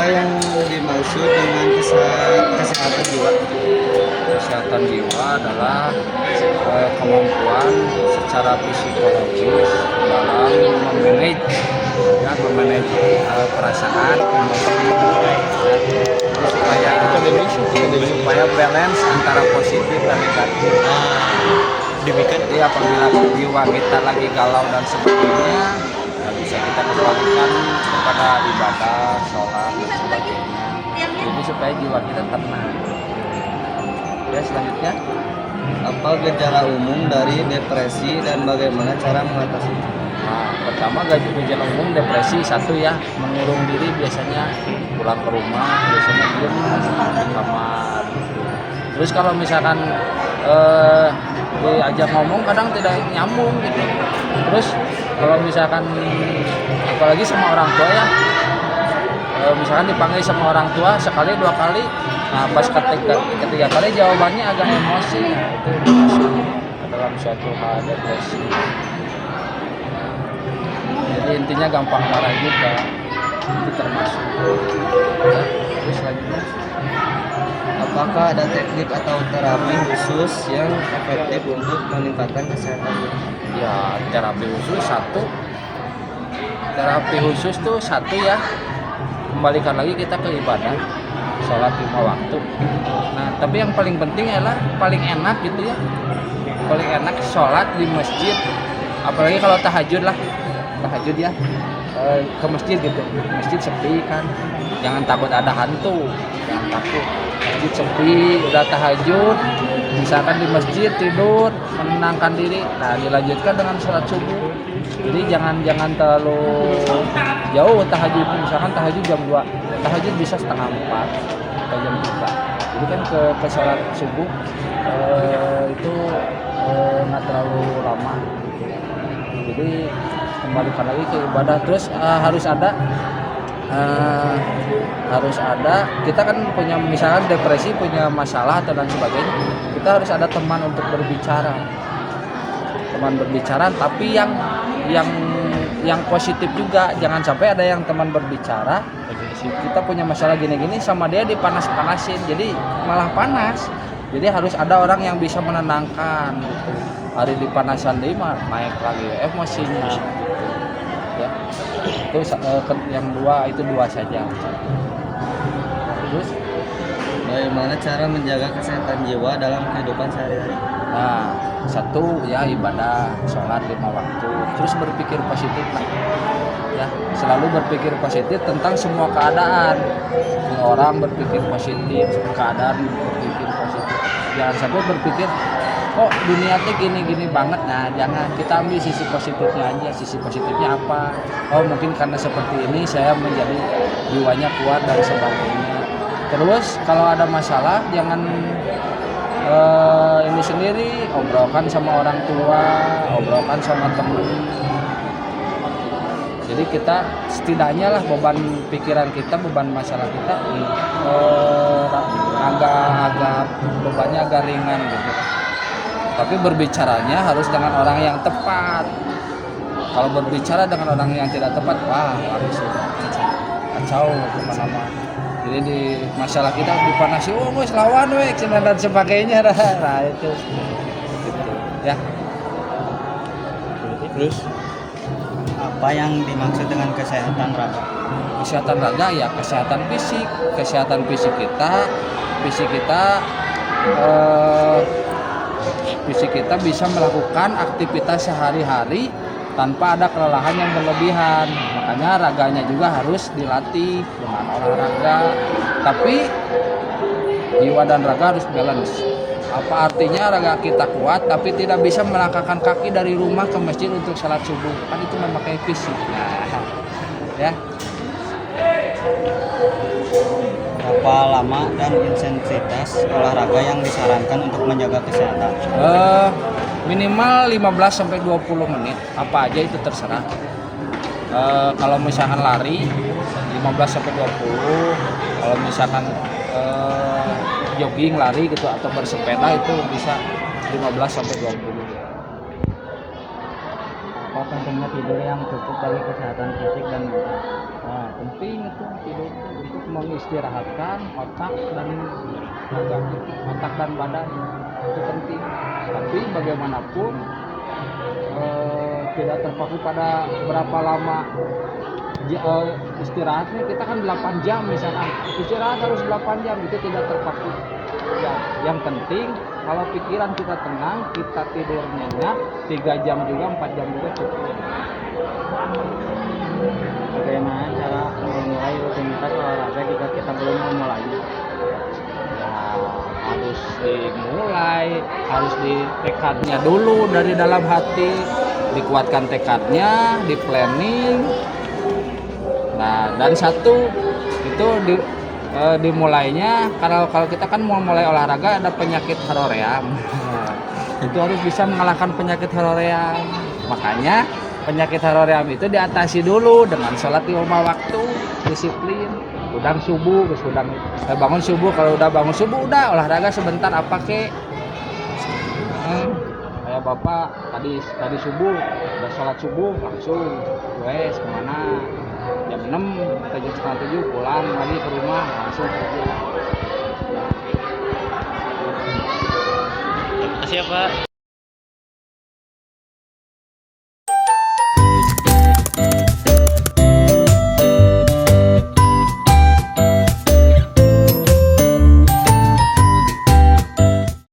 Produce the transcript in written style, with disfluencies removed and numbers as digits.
Apa yang dimaksud dengan kesehatan jiwa? Kesehatan jiwa adalah kemampuan secara psikologis dalam memanage perasaan, emosi, supaya balance antara positif dan negatif. Demikian. Jadi apabila jiwa kita lagi galau dan sebagainya, bisa kita kembalikan kepada ibadah, sholat dan sebagainya. Jadi supaya jiwa kita tenang. Ya, selanjutnya, Apa gejala umum dari depresi dan bagaimana cara mengatasinya? nah, pertama gejala umum depresi satu ya, mengurung diri, biasanya pulang ke rumah biasanya diem di kamar. Terus kalau misalkan diajak ngomong kadang tidak nyambung gitu. Terus kalau misalkan apalagi sama orang tua ya, misalkan dipanggil sama orang tua sekali dua kali, nah pas ketiga kali jawabannya agak emosi, itu masuk dalam suatu hal depresi. Jadi intinya gampang marah juga, itu termasuk. Ya, terus selanjutnya, Apakah ada teknik atau terapi khusus yang efektif untuk meningkatkan kesehatan? ya terapi khusus tuh satu ya, kembalikan lagi kita ke ibadah, sholat 5 waktu. Nah tapi yang paling penting adalah paling enak gitu ya, paling enak sholat di masjid, apalagi kalau tahajud ya, ke masjid gitu, masjid sepi kan, jangan takut ada hantu, jangan takut, masjid sepi, udah tahajud, misalkan di masjid tidur, menenangkan diri, nah dilanjutkan dengan sholat subuh. Jadi jangan terlalu jauh tahajud, misalkan tahajud jam 2, tahajud bisa setengah 4 atau jam 3. Jadi kan ke sholat subuh itu nggak terlalu lama gitu. Jadi kembalikan lagi ke ibadah. Terus harus ada, kita kan punya misalkan depresi, punya masalah atau dan sebagainya, kita harus ada teman untuk berbicara, tapi yang positif juga. Jangan sampai ada yang teman berbicara kita punya masalah gini-gini sama dia dipanas-panasin, jadi malah panas. Jadi harus ada orang yang bisa menenangkan gitu. Hari dipanasan dia naik lagi emosinya ya. Itu yang dua saja. Terus Bagaimana cara menjaga kesehatan jiwa dalam kehidupan sehari-hari? nah, satu ya ibadah, sholat 5 waktu, terus berpikir positif lah ya, selalu berpikir positif tentang semua keadaan. Orang berpikir positif, keadaan berpikir positif, jangan sampai berpikir kok dunia tuh gini-gini banget. Nah jangan, kita ambil sisi positifnya aja. Sisi positifnya apa? Oh mungkin karena seperti ini saya menjadi jiwanya kuat dan sebagainya. Terus kalau ada masalah jangan ini sendiri, obrolkan sama orang tua, obrolkan sama teman. Jadi kita setidaknya lah beban pikiran kita, beban masalah kita agak bebannya agak ringan gitu. Tapi berbicaranya harus dengan orang yang tepat. Kalau berbicara dengan orang yang tidak tepat, wah harus kacau kemana-mana. Jadi di masalah kita dipanasi, oh gue lawan wek dan sebagainya, nah itu gitu ya. Terus apa yang dimaksud dengan kesehatan raga? Kesehatan raga ya kesehatan fisik. Kesehatan fisik kita bisa melakukan aktivitas sehari-hari tanpa ada kelelahan yang berlebihan. Makanya raganya juga harus dilatih dengan olahraga. Tapi jiwa dan raga harus balance. Apa artinya raga kita kuat tapi tidak bisa melangkahkan kaki dari rumah ke masjid untuk salat subuh? Kan itu memakai fisik. Nah, ya. Berapa lama dan intensitas olahraga yang disarankan untuk menjaga kesehatan? Minimal 15 sampai 20 menit. Apa aja itu terserah. Kalau misalkan lari 15 sampai 20, kalau misalkan jogging, lari gitu atau bersepeda itu bisa 15 sampai 20. Apa pentingnya tidur yang cukup bagi kesehatan fisik dan mental? Nah, penting itu tidur untuk mengistirahatkan otak dan raga, otak dan badan itu penting. Tapi bagaimanapun tidak terpaku pada berapa lama istirahatnya. Kita kan 8 jam misalkan, istirahat harus 8 jam, itu tidak terpaku ya. Yang penting kalau pikiran kita tenang, kita tidur nyenyak 3 jam juga, 4 jam juga cukup. Bagaimana cara memulai rutinitas olahraga jika kita belum memulai? Ya, harus dimulai, harus tekadnya dulu dari dalam hati, dikuatkan tekadnya, di planning. Nah, dan satu itu dimulainya kalau kita kan mau mulai olahraga ada penyakit horoream. Itu harus bisa mengalahkan penyakit horoream. Makanya penyakit horoream itu diatasi dulu dengan sholat 5 waktu, disiplin. Udang subuh, bangun subuh, kalau udah bangun subuh udah olahraga sebentar apa kek. Kayak bapak tadi subuh udah sholat subuh langsung wes kemana, jam 6 atau jam setengah 7 pulang lagi ke rumah langsung kerja. Terima kasih ya Pak.